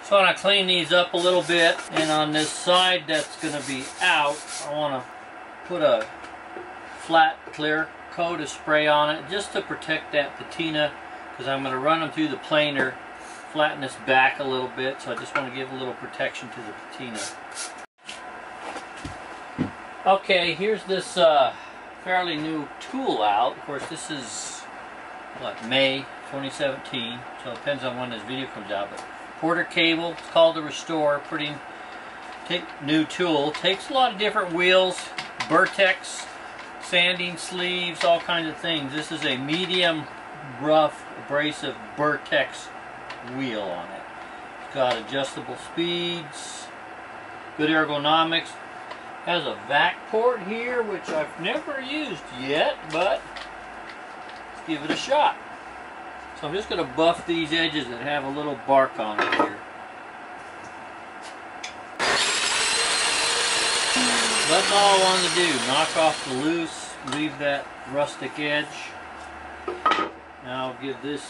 So I want to clean these up a little bit, and on this side that's going to be out, I want to put a flat clear coat of spray on it just to protect that patina, because I'm going to run them through the planer, flatten this back a little bit, so I just want to give a little protection to the patina. Okay, here's this fairly new tool out. Of course, this is what, May 2017, so it depends on when this video comes out. But Porter cable, it's called the Restore. Pretty new tool. Takes a lot of different wheels, Vertex, sanding sleeves, all kinds of things. This is a medium, rough, abrasive Vertex wheel on it. It's got adjustable speeds, good ergonomics. Has a vac port here, which I've never used yet, but let's give it a shot. So I'm just going to buff these edges that have a little bark on it here. That's all I wanted to do. Knock off the loose, leave that rustic edge. Now I'll give this,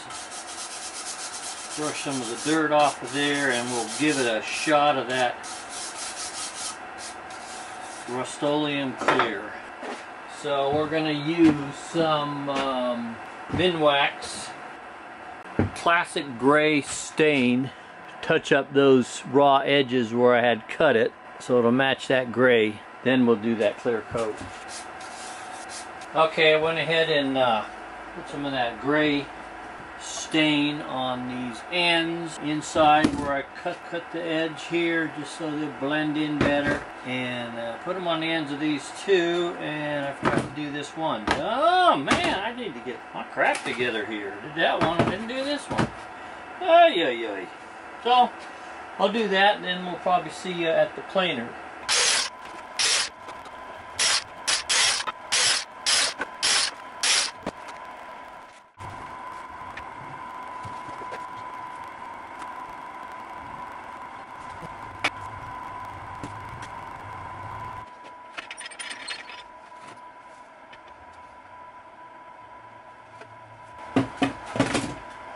brush some of the dirt off of there, and we'll give it a shot of that Rust-Oleum clear. So we're going to use some Minwax classic gray stain to touch up those raw edges where I had cut it, so it'll match that gray. Then we'll do that clear coat. Okay, I went ahead and put some of that gray stain on these ends inside where I cut the edge here, just so they blend in better, and put them on the ends of these two. And I forgot to do this one. Oh man, I need to get my crap together here. Did that one, I didn't do this one. Ay, ay, ay. So I'll do that, and then we'll probably see you at the planer.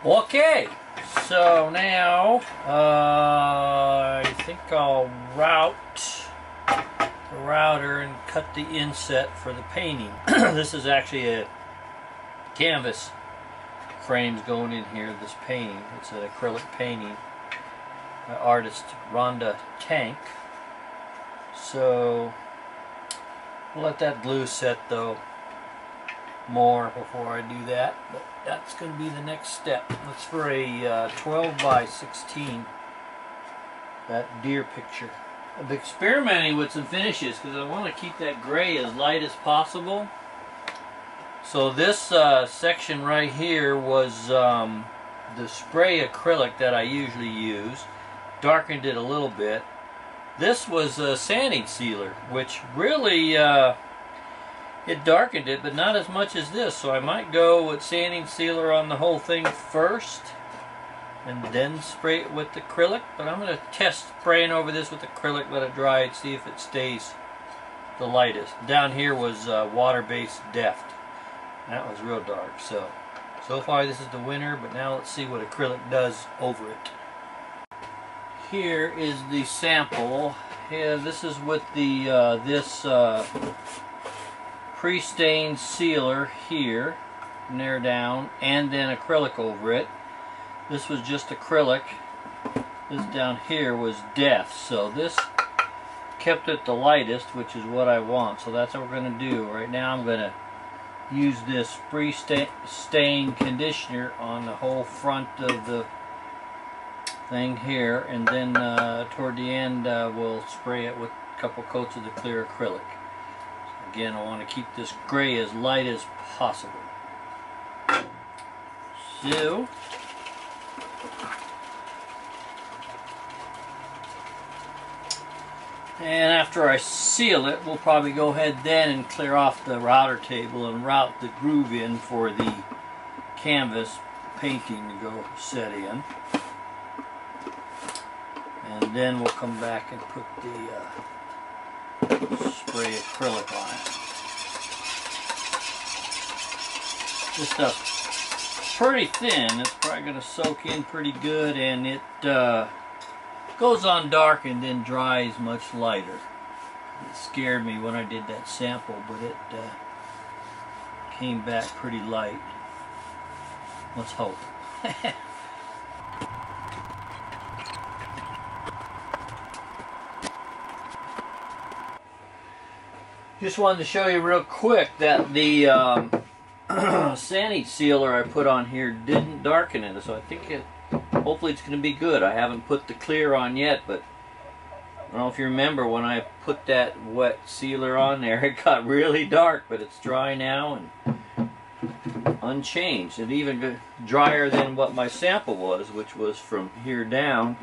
Okay, so now I think I'll route the router and cut the inset for the painting. This is actually a canvas frames going in here, this painting. It's an acrylic painting by artist Rhonda Tank. So we'll let that glue set though more before I do that, but that's going to be the next step. That's for a 12 by 16, that deer picture. I'm experimenting with some finishes because I want to keep that gray as light as possible. So this section right here was the spray acrylic that I usually use. Darkened it a little bit. This was a sanding sealer, which really it darkened it, but not as much as this. So I might go with sanding sealer on the whole thing first and then spray it with acrylic. But I'm going to test spraying over this with acrylic, let it dry, and see if it stays the lightest. Down here was water-based Deft. That was real dark. So far this is the winner, but now let's see what acrylic does over it. Here is the sample. Yeah, this is with the pre-stained sealer here, near down, and then acrylic over it. This was just acrylic. This down here was Deft. So this kept it the lightest, which is what I want. So that's what we're going to do. Right now I'm going to use this pre-stain conditioner on the whole front of the thing here, and then toward the end we'll spray it with a couple coats of the clear acrylic. Again, I want to keep this gray as light as possible. So, and after I seal it, we'll probably go ahead then and clear off the router table and route the groove in for the canvas painting to go set in. And then we'll come back and put the spray acrylic on it. This stuff's pretty thin. It's probably going to soak in pretty good, and it goes on dark and then dries much lighter. It scared me when I did that sample, but it came back pretty light. Let's hope. Just wanted to show you real quick that the sandage sealer I put on here didn't darken it, so I think hopefully it's going to be good. I haven't put the clear on yet, but I don't know if you remember when I put that wet sealer on there, it got really dark, but it's dry now and unchanged, and even drier than what my sample was, which was from here down.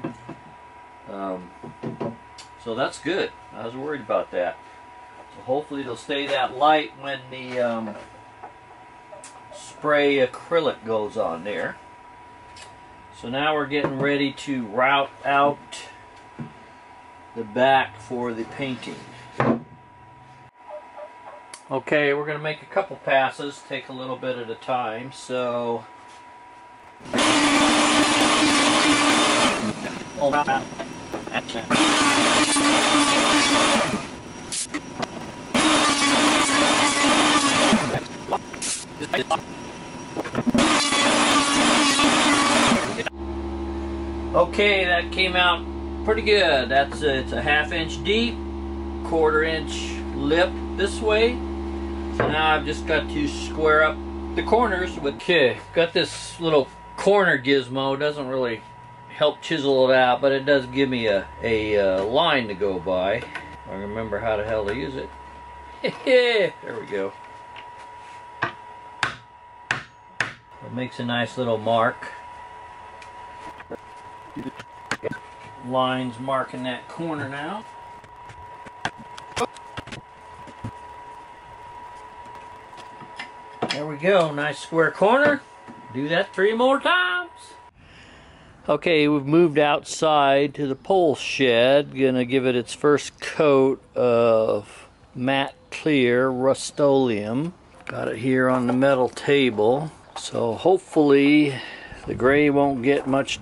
So that's good. I was worried about that. So hopefully it'll stay that light when the spray acrylic goes on there. So now we're getting ready to route out the back for the painting. Okay, we're going to make a couple passes, take a little bit at a time. So okay, that came out pretty good. It's a 1/2 inch deep, 1/4 inch lip this way. So now I've just got to square up the corners with, okay, got this little corner gizmo. It doesn't really help chisel it out, but it does give me a line to go by. I remember how the hell to use it. There we go. It makes a nice little mark. Lines marking that corner now. There we go, nice square corner. Do that 3 more times. Okay, we've moved outside to the pole shed. Gonna give it its first coat of matte clear Rust-Oleum. Got it here on the metal table. So hopefully the gray won't get much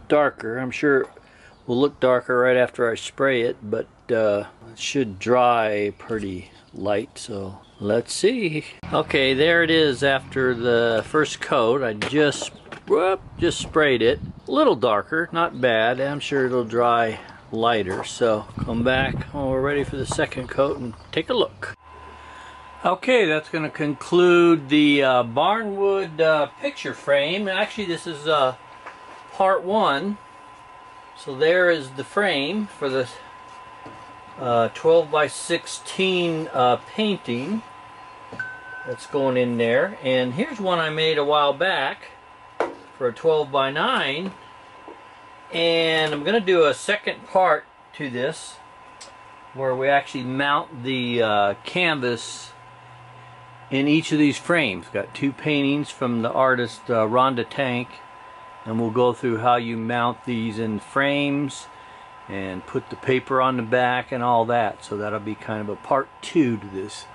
darker. I'm sure it will look darker right after I spray it, but it should dry pretty light, so let's see. Okay, there it is after the first coat. I just sprayed it. A little darker, not bad. I'm sure it'll dry lighter, so come back when we're ready for the second coat and take a look. Okay, that's going to conclude the Barnwood picture frame. Actually, this is part 1. So there is the frame for the 12 by 16 painting that's going in there. And here's one I made a while back for a 12 by 9. And I'm going to do a second part to this where we actually mount the canvas in each of these frames. Got 2 paintings from the artist Rhonda Tank, and we'll go through how you mount these in frames and put the paper on the back and all that. So that'll be kind of a part 2 to this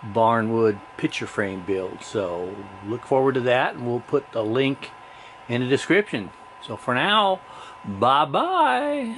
Barnwood picture frame build. So look forward to that, and we'll put the link in the description. So for now, bye bye.